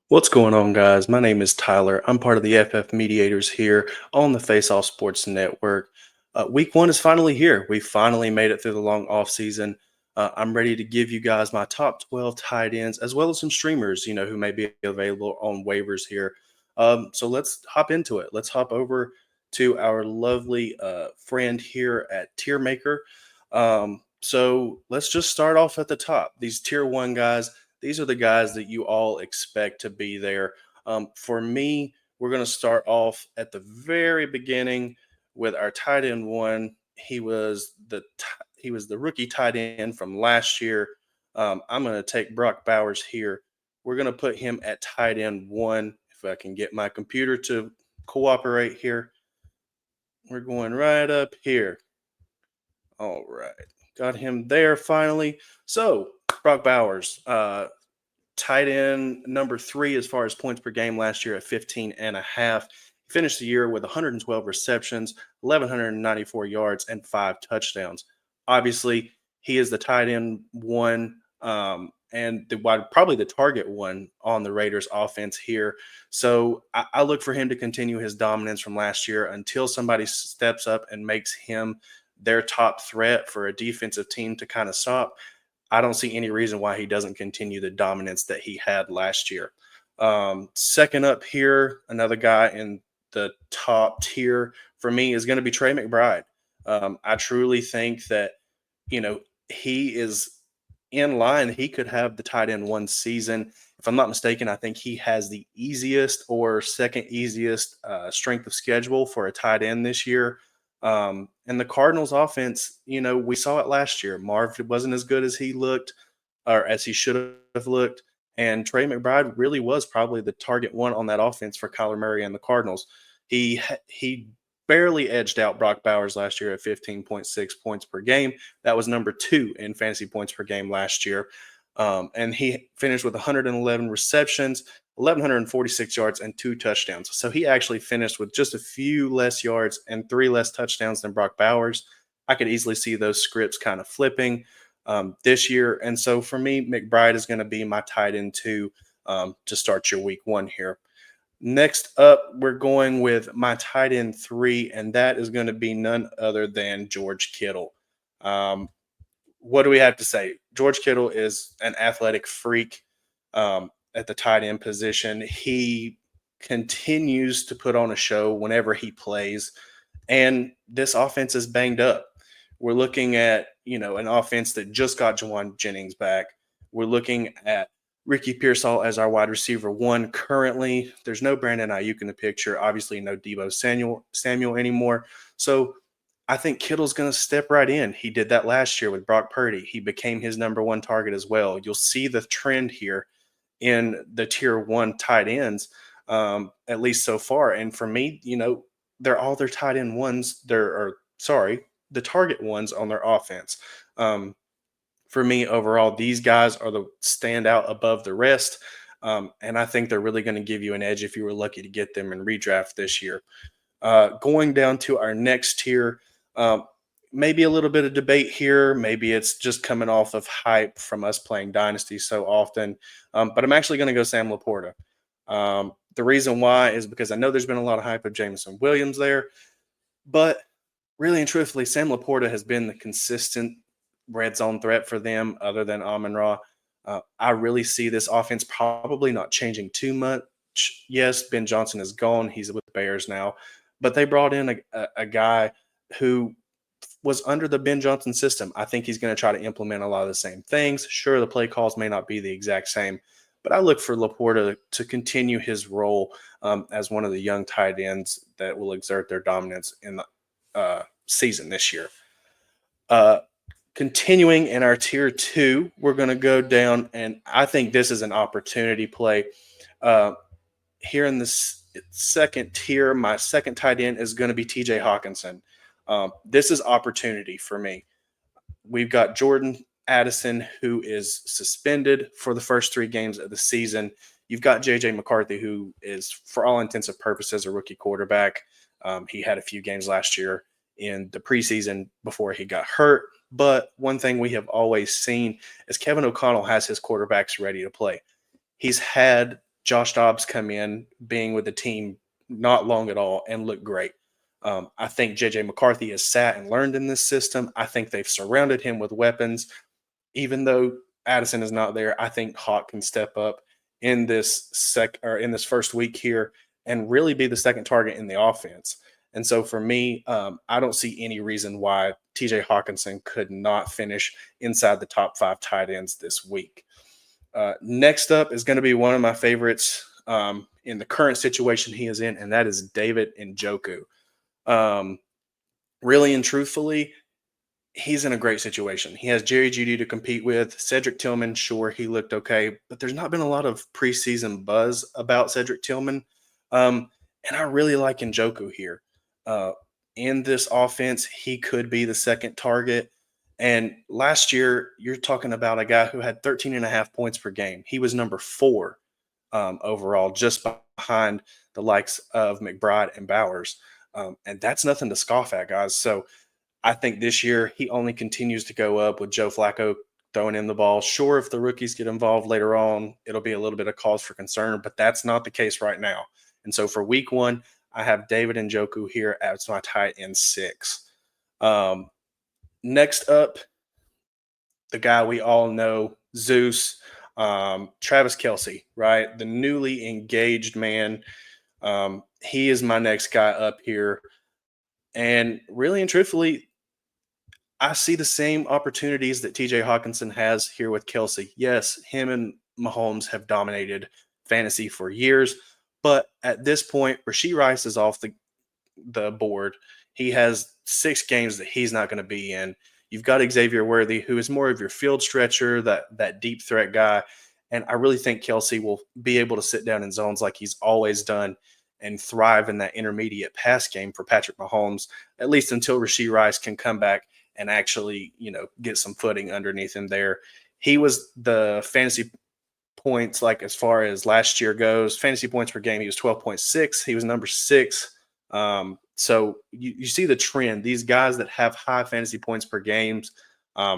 What's going on, guys? My name is Tyler. I'm part of the FF Mediators here on the Face Off Sports Network. Week one is finally here. We finally made it through the long off season. I'm ready to give you guys my top 12 tight ends, as well as some streamers, who may be available on waivers here. So let's hop into it. Let's hop over to our lovely friend here at Tier Maker. So let's just start off at the top. These tier one guys, these are the guys that you all expect to be there. For me, we're going to start off at the very beginning with our tight end one. He was the rookie tight end from last year. I'm going to take Brock Bowers here. We're going to put him at tight end one. If I can get my computer to cooperate here, we're going right up here. All right, got him there finally. So Brock Bowers, tight end number three as far as points per game last year at 15 and a half. He finished the year with 112 receptions, 1,194 yards, and five touchdowns. Obviously, he is the tight end one, and probably the target one on the Raiders offense here. So I look for him to continue his dominance from last year until somebody steps up and makes him their top threat for a defensive team to kind of stop. I don't see any reason why he doesn't continue the dominance that he had last year. Second up here, another guy in the top tier for me is going to be Trey McBride. I truly think that, he is in line. He could have the tight end one season. If I'm not mistaken, I think he has the easiest or second easiest strength of schedule for a tight end this year. And the Cardinals offense, we saw it last year. Marv wasn't as good as he looked or as he should have looked. And Trey McBride really was probably the target one on that offense for Kyler Murray and the Cardinals. He barely edged out Brock Bowers last year at 15.6 points per game. That was number two in fantasy points per game last year. And he finished with 111 receptions, 1,146 yards, and two touchdowns. So he actually finished with just a few less yards and three less touchdowns than Brock Bowers. I could easily see those scripts kind of flipping this year. And so for me, McBride is going to be my tight end two to start your week one here. Next up, we're going with my tight end three, and that is going to be none other than George Kittle. Um, what do we have to say? George Kittle is an athletic freak at the tight end position. He continues to put on a show whenever he plays, and this offense is banged up. We're looking at an offense that just got Jawan Jennings back. We're looking at Ricky Pearsall as our wide receiver one currently. There's no Brandon Ayuk in the picture. Obviously, no Debo Samuel anymore. So I think Kittle's going to step right in. He did that last year with Brock Purdy. He became his number one target as well. You'll see the trend here in the tier one tight ends, at least so far. And for me, they're all their tight end ones. The target ones on their offense. For me, overall, these guys are the standout above the rest. And I think they're really going to give you an edge if you were lucky to get them in redraft this year. Going down to our next tier, maybe a little bit of debate here. Maybe it's just coming off of hype from us playing Dynasty so often. But I'm actually going to go Sam Laporta. The reason why is because I know there's been a lot of hype of Jameson Williams there. But really and truthfully, Sam Laporta has been the consistent red zone threat for them other than Amon Ra. I really see this offense probably not changing too much. Yes, Ben Johnson is gone. He's with the Bears now. But they brought in a guy who was under the Ben Johnson system. I think he's going to try to implement a lot of the same things. Sure, the play calls may not be the exact same, but I look for Laporta to continue his role as one of the young tight ends that will exert their dominance in the season this year. Continuing in our tier two, we're going to go down, and I think this is an opportunity play. Here in this second tier, my second tight end is going to be TJ Hawkinson. This is opportunity for me. We've got Jordan Addison, who is suspended for the first three games of the season. You've got JJ McCarthy, who is, for all intents and purposes, a rookie quarterback. He had a few games last year in the preseason before he got hurt. But one thing we have always seen is Kevin O'Connell has his quarterbacks ready to play. He's had Josh Dobbs come in, being with the team not long at all, and look great. I think JJ McCarthy has sat and learned in this system. I think they've surrounded him with weapons. Even though Addison is not there, I think Hawk can step up in this in this first week here and really be the second target in the offense. And so for me, I don't see any reason why TJ Hawkinson could not finish inside the top 5 tight ends this week. Next up is going to be one of my favorites in the current situation he is in, and that is David Njoku. Um, really and truthfully, he's in a great situation. He has Jerry Judy to compete with. Cedric Tillman, sure, he looked okay, but there's not been a lot of preseason buzz about Cedric Tillman. And I really like Njoku here. Uh, in this offense, he could be the second target. And last year, you're talking about a guy who had 13 and a half points per game. He was number 4 overall, just behind the likes of McBride and Bowers. And that's nothing to scoff at, guys. So I think this year he only continues to go up with Joe Flacco throwing in the ball. Sure, if the rookies get involved later on, it'll be a little bit of cause for concern, but that's not the case right now. And so for week 1, I have David Njoku here as my tight end 6. Um, Next up, the guy we all know, Zeus, Travis Kelsey, right? The newly engaged man. He is my next guy up here. And really and truthfully, I see the same opportunities that TJ Hawkinson has here with Kelsey. Yes, him and Mahomes have dominated fantasy for years, but at this point, Rasheed Rice is off the board. He has 6 games that he's not going to be in. You've got Xavier Worthy, who is more of your field stretcher, that deep threat guy. And I really think Kelsey will be able to sit down in zones like he's always done and thrive in that intermediate pass game for Patrick Mahomes, at least until Rasheed Rice can come back and actually, get some footing underneath him there. He was the fantasy points, like as far as last year goes, fantasy points per game, he was 12.6. He was number 6. So you see the trend. These guys that have high fantasy points per games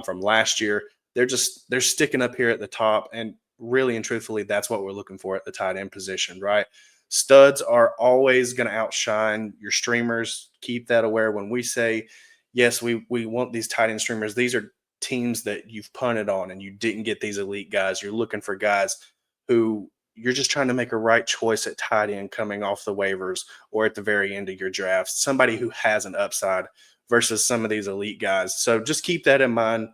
from last year, they're sticking up here at the top. And really and truthfully, that's what we're looking for at the tight end position, right? Studs are always going to outshine your streamers. Keep that aware when we say, yes, we want these tight end streamers. These are teams that you've punted on and you didn't get these elite guys. You're looking for guys who you're just trying to make a right choice at tight end coming off the waivers or at the very end of your draft. Somebody who has an upside versus some of these elite guys. So just keep that in mind.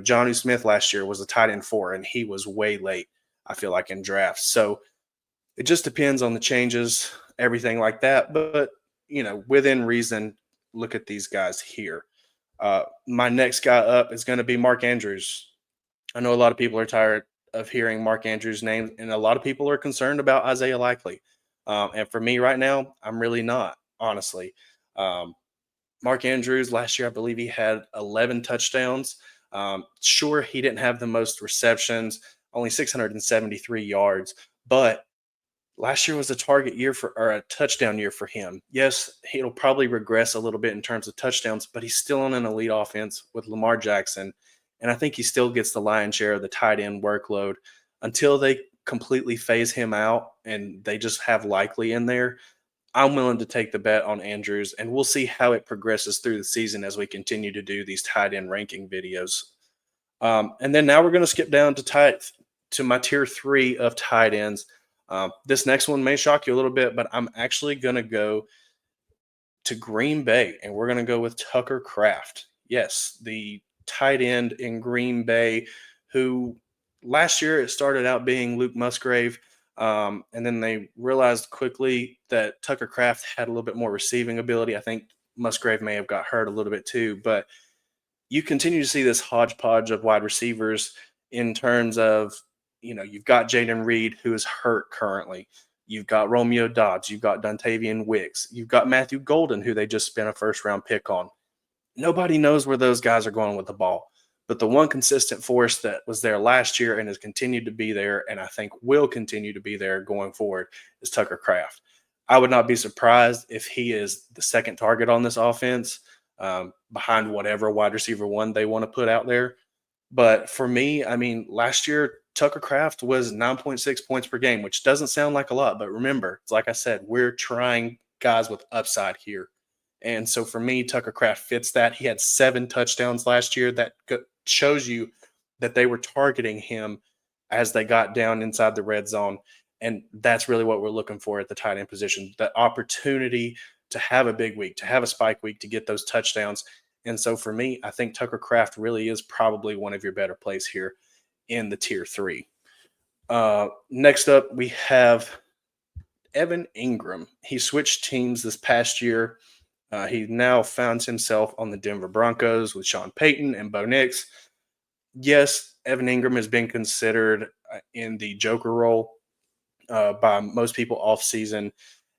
Johnny Smith last year was a tight end 4, and he was way late, I feel like, in drafts. So it just depends on the changes, everything like that. But, within reason, look at these guys here. My next guy up is going to be Mark Andrews. I know a lot of people are tired of hearing Mark Andrews' name, and a lot of people are concerned about Isaiah Likely. And for me right now, I'm really not, honestly. Mark Andrews, last year, I believe he had 11 touchdowns. Sure, he didn't have the most receptions, only 673 yards, but last year was a target year or a touchdown year for him. Yes, he'll probably regress a little bit in terms of touchdowns, but he's still on an elite offense with Lamar Jackson. And I think he still gets the lion's share of the tight end workload until they completely phase him out and they just have Likely in there. I'm willing to take the bet on Andrews, and we'll see how it progresses through the season as we continue to do these tight end ranking videos. And then now we're going to skip down to my tier 3 of tight ends. This next one may shock you a little bit, but I'm actually going to go to Green Bay, and we're going to go with Tucker Kraft. Yes, the tight end in Green Bay, who last year it started out being Luke Musgrave, and then they realized quickly that Tucker Kraft had a little bit more receiving ability. I think Musgrave may have got hurt a little bit too, but you continue to see this hodgepodge of wide receivers in terms of, you've got Jaden Reed, who is hurt currently. You've got Romeo Dobbs. You've got Dontavian Wicks. You've got Matthew Golden, who they just spent a first-round pick on. Nobody knows where those guys are going with the ball. But the one consistent force that was there last year and has continued to be there, and I think will continue to be there going forward, is Tucker Kraft. I would not be surprised if he is the second target on this offense, behind whatever wide receiver 1 they want to put out there. But for me, I mean, last year Tucker Craft was 9.6 points per game, which doesn't sound like a lot, but remember, it's like I said, we're trying guys with upside here. And so for me, Tucker Craft fits that. He had 7 touchdowns last year. That shows you that they were targeting him as they got down inside the red zone. And that's really what we're looking for at the tight end position, the opportunity to have a big week, to have a spike week, to get those touchdowns. And so for me, I think Tucker Craft really is probably one of your better plays here in the tier three. Next up, we have Evan Ingram. He switched teams this past year. He now finds himself on the Denver Broncos with Sean Payton and Bo Nix. Yes, Evan Ingram has been considered in the Joker role by most people off season,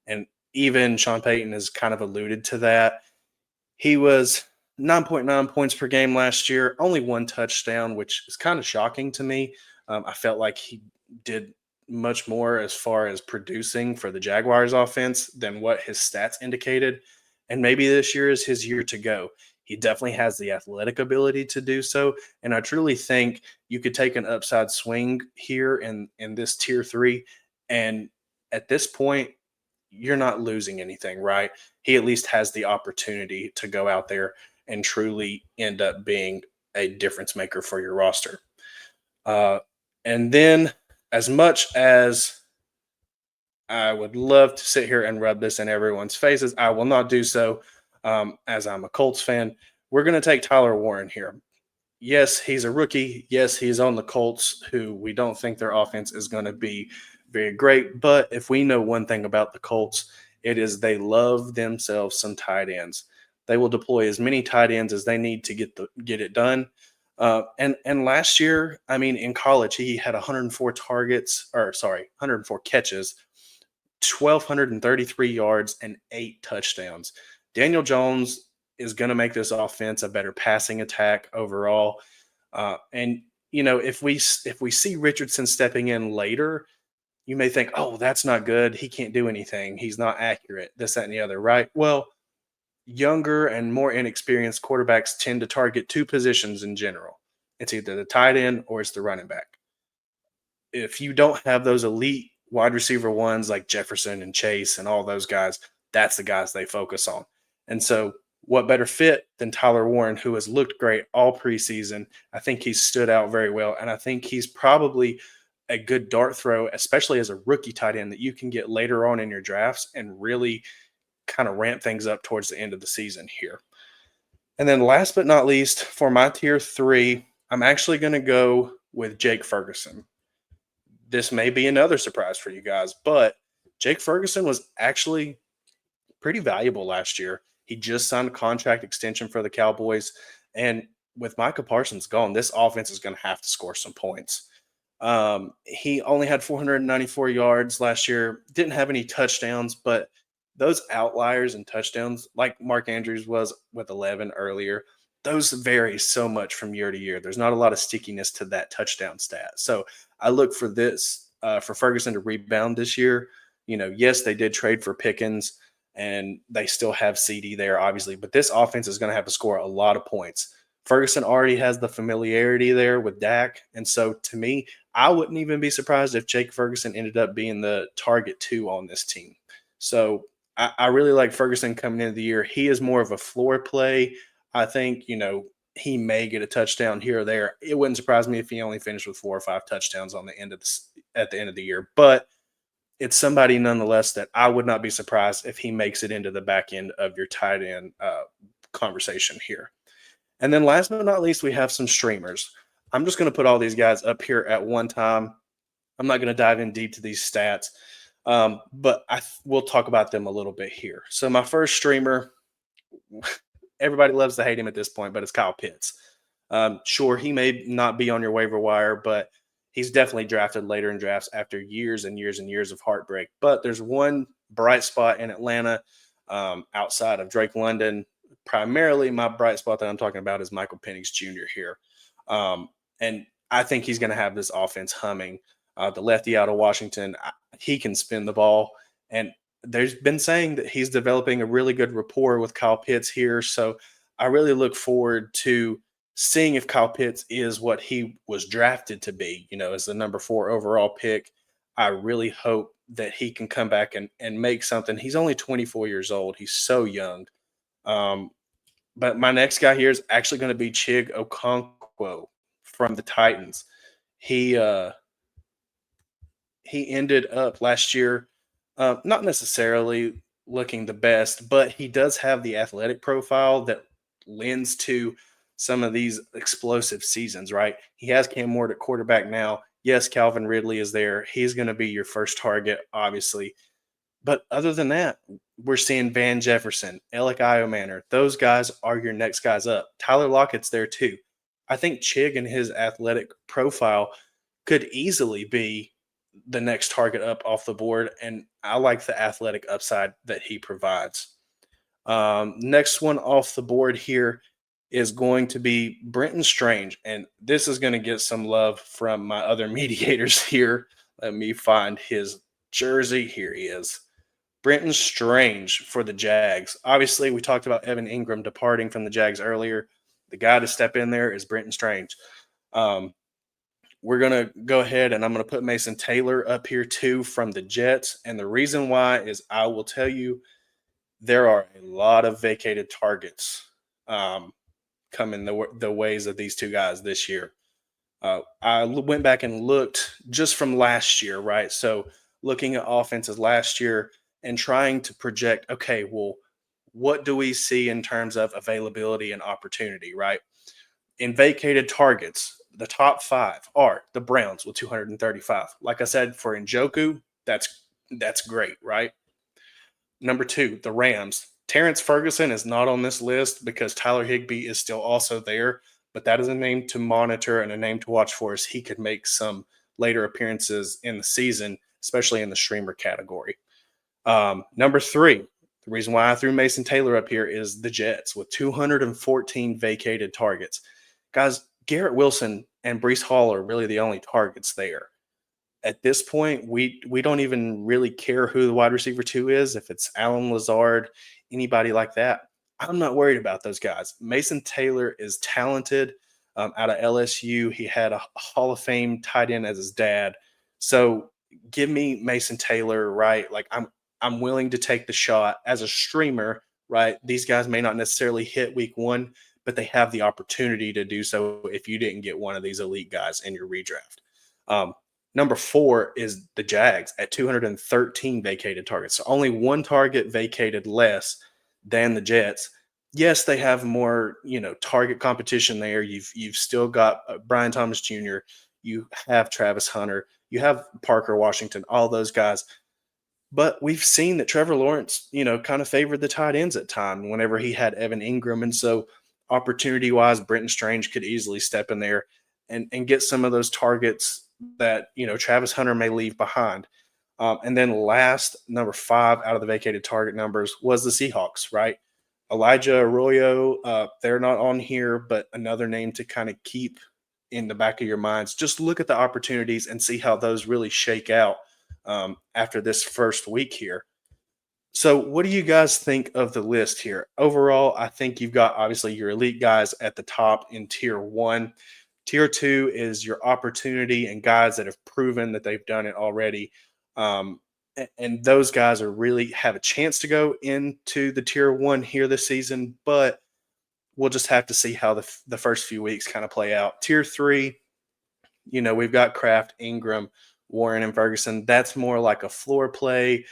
and even Sean Payton has kind of alluded to that. He was 9.9 points per game last year, only 1 touchdown, which is kind of shocking to me. I felt like he did much more as far as producing for the Jaguars offense than what his stats indicated. And maybe this year is his year to go. He definitely has the athletic ability to do so. And I truly think you could take an upside swing here in this tier three. And at this point, you're not losing anything, right? He at least has the opportunity to go out there and truly end up being a difference maker for your roster. And then, as much as I would love to sit here and rub this in everyone's faces, I will not do so, as I'm a Colts fan. We're going to take Tyler Warren here. Yes, he's a rookie. Yes, he's on the Colts, who we don't think their offense is going to be very great. But if we know one thing about the Colts, it is they love themselves some tight ends. They will deploy as many tight ends as they need to get it done. And last year, I mean, in college, he had 104 targets, or sorry, 104 catches, 1,233 yards, and 8 touchdowns. Daniel Jones is going to make this offense a better passing attack overall. And if we see Richardson stepping in later, you may think, oh, that's not good. He can't do anything. He's not accurate. This, that, and the other, right? Well, younger and more inexperienced quarterbacks tend to target two positions in general. It's either the tight end or it's the running back. If you don't have those elite wide receiver ones like Jefferson and Chase and all those guys, that's the guys they focus on. And so, what better fit than Tyler Warren, who has looked great all preseason? I think he's stood out very well. And I think he's probably a good dart throw, especially as a rookie tight end that you can get later on in your drafts and really kind of ramp things up towards the end of the season here. And then last but not least, for my tier three, I'm actually going to go with Jake Ferguson. This may be another surprise for you guys, but Jake Ferguson was actually pretty valuable last year. He just signed a contract extension for the Cowboys. And with Micah Parsons gone, this offense is going to have to score some points. He only had 494 yards last year, didn't have any touchdowns, but those outliers and touchdowns, like Mark Andrews was with 11 earlier, those vary so much from year to year. There's not a lot of stickiness to that touchdown stat. So I look for this, for Ferguson to rebound this year. Yes, they did trade for Pickens and they still have CD there, obviously, but this offense is going to have to score a lot of points. Ferguson already has the familiarity there with Dak. And so to me, I wouldn't even be surprised if Jake Ferguson ended up being the target 2 on this team. So I really like Ferguson coming into the year. He is more of a floor play. I think, he may get a touchdown here or there. It wouldn't surprise me if he only finished with 4 or 5 touchdowns at the end of the year. But it's somebody nonetheless that I would not be surprised if he makes it into the back end of your tight end conversation here. And then last but not least, we have some streamers. I'm just going to put all these guys up here at one time. I'm not going to dive in deep to these stats, but we'll talk about them a little bit here. So my first streamer, everybody loves to hate him at this point, but it's Kyle Pitts. Sure, he may not be on your waiver wire, but he's definitely drafted later in drafts after years and years and years of heartbreak. But there's one bright spot in Atlanta outside of Drake London. Primarily, my bright spot that I'm talking about is Michael Penix Jr. here. And I think he's going to have this offense humming. The lefty out of Washington, he can spin the ball. And there's been saying that he's developing a really good rapport with Kyle Pitts here. So I really look forward to seeing if Kyle Pitts is what he was drafted to be, as the number 4 overall pick. I really hope that he can come back and make something. He's only 24 years old. He's so young. Um, but my next guy here is actually going to be Chig Okonkwo from the Titans. He uh, he ended up last year not necessarily looking the best, but he does have the athletic profile that lends to some of these explosive seasons, right? He has Cam Ward at quarterback now. Yes, Calvin Ridley is there. He's going to be your first target, obviously. But other than that, we're seeing Van Jefferson, Alec Iomanner. Those guys are your next guys up. Tyler Lockett's there too. I think Chig and his athletic profile could easily be the next target up off the board, and I like the athletic upside that he provides. Next one off the board here is going to be Brenton Strange, and this is going to get some love from my other mediators here. Let me find his jersey. Here he is. Brenton Strange for the Jags. Obviously, we talked about Evan Ingram departing from the Jags earlier. The guy to step in there is Brenton Strange. Um, we're going to go ahead and I'm going to put Mason Taylor up here too from the Jets. And the reason why is I will tell you there are a lot of vacated targets coming the ways of these two guys this year. Went back and looked just from last year, right? So looking at offenses last year and trying to project, okay, well, what do we see in terms of availability and opportunity, right? In vacated targets, the top 5 are the Browns with 235. Like I said, for Njoku, that's great, right? Number 2, the Rams. Terrence Ferguson is not on this list because Tyler Higbee is still also there, but that is a name to monitor and a name to watch for as he could make some later appearances in the season, especially in the streamer category. Number 3, the reason why I threw Mason Taylor up here is the Jets with 214 vacated targets. Guys, Garrett Wilson and Brees Hall are really the only targets there. At this point, we don't even really care who the wide receiver 2 is, if it's Alan Lazard, anybody like that. I'm not worried about those guys. Mason Taylor is talented out of LSU. He had a Hall of Fame tight end as his dad. So give me Mason Taylor, right? Like I'm willing to take the shot as a streamer, right? These guys may not necessarily hit week 1, but they have the opportunity to do so if you didn't get one of these elite guys in your redraft. Number 4 is the Jags at 213 vacated targets. So only one target vacated less than the Jets. Yes, they have more, target competition there. You've still got Brian Thomas Jr. You have Travis Hunter. You have Parker Washington. All those guys. But we've seen that Trevor Lawrence, kind of favored the tight ends at time whenever he had Evan Ingram. And so opportunity wise, Brenton Strange could easily step in there and get some of those targets that, Travis Hunter may leave behind. And then last, number 5 out of the vacated target numbers was the Seahawks, right? Elijah Arroyo, they're not on here, but another name to kind of keep in the back of your minds. Just look at the opportunities and see how those really shake out after this first week here. So, what do you guys think of the list here? Overall, I think you've got obviously your elite guys at the top in tier 1. Tier 2 is your opportunity and guys that have proven that they've done it already. And those guys are really have a chance to go into the tier 1 here this season, but we'll just have to see how the first few weeks kind of play out. Tier 3, we've got Kraft, Ingram, Warren, and Ferguson. That's more like a floor play,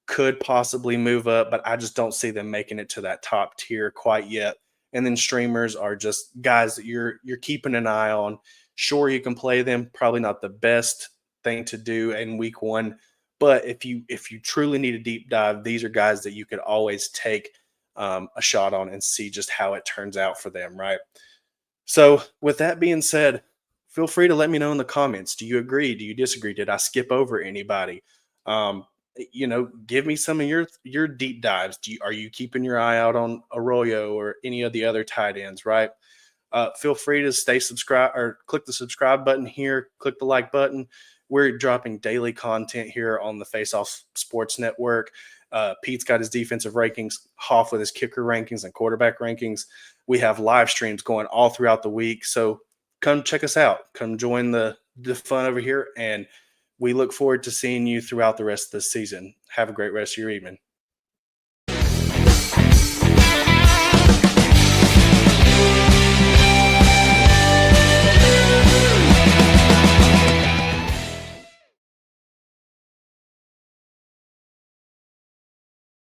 could possibly move up, but I just don't see them making it to that top tier quite yet. And then streamers are just guys that you're keeping an eye on. Sure, you can play them. Probably not the best thing to do in week 1, but if you truly need a deep dive, these are guys that you could always take a shot on and see just how it turns out for them, right? So, with that being said, feel free to let me know in the comments. Do you agree? Do you disagree? Did I skip over anybody? Give me some of your deep dives. Are you keeping your eye out on Arroyo or any of the other tight ends? Right. Feel free to stay subscribed or click the subscribe button here. Click the like button. We're dropping daily content here on the Face Off Sports Network. Pete's got his defensive rankings, Hoff with his kicker rankings and quarterback rankings. We have live streams going all throughout the week. So come check us out. Come join the fun over here. And we look forward to seeing you throughout the rest of the season. Have a great rest of your evening.